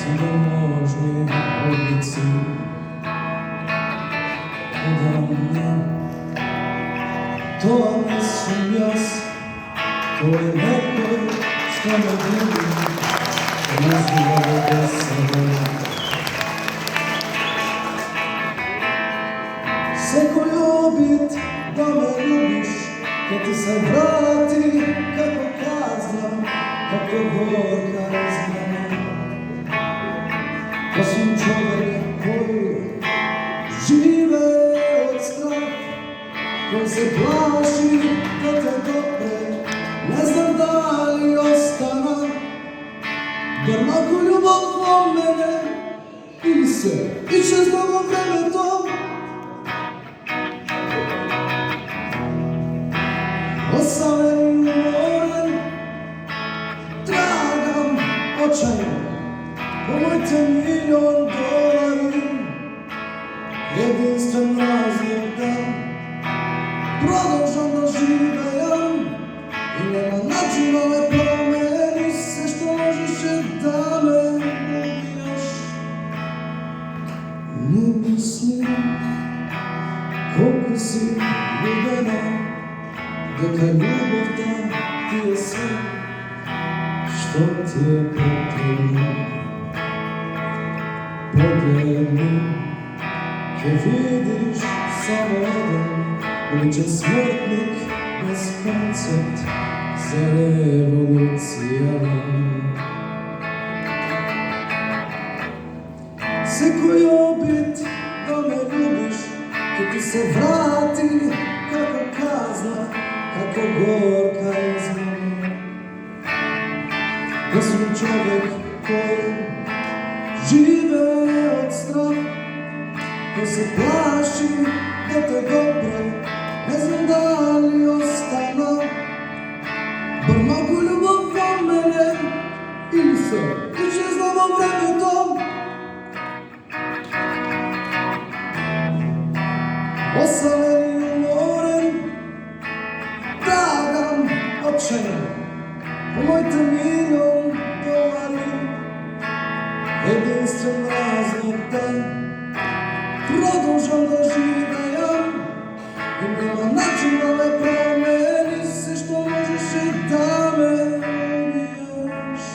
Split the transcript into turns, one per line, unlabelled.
неможні вулиці. То не сум'яс, то je neko što me ljubi, ne znam da se volim. Seko ljubit da me ljubiš, kad ti se vrati kako kazna, kako gorka izgleda. Da sam čovjek koji žive od straha, koji se plaši da te dopre, ne znam da li ostana, bar malko ljubav po mene, ili se iščeznamo vremetom. Osamljen moren, tragam očajno, pomojte $1.000.000, jedinstven razlog da продължам да живея и няма начин да ме промени се, що можеше да ме убиеш. Не мисли колко си любена, дека любовта ти е свет, що ти е потребно. Погледни, ке видиш само един уличен смъртник без концепт за революция. Секой опит да ме любиш, ке ти се врати како казна, како горка измама. Да съм човек, кој живее от страх, кој се плаши да те добре, не знам дали остана, бар малко любов во мене, или се изчезна во времето. Оставен и уморен, трагам отчаян по моите $1.000.000, единствен разлог да продължам да живея и няма начин да ме промени се, що можеше да ме убиеш.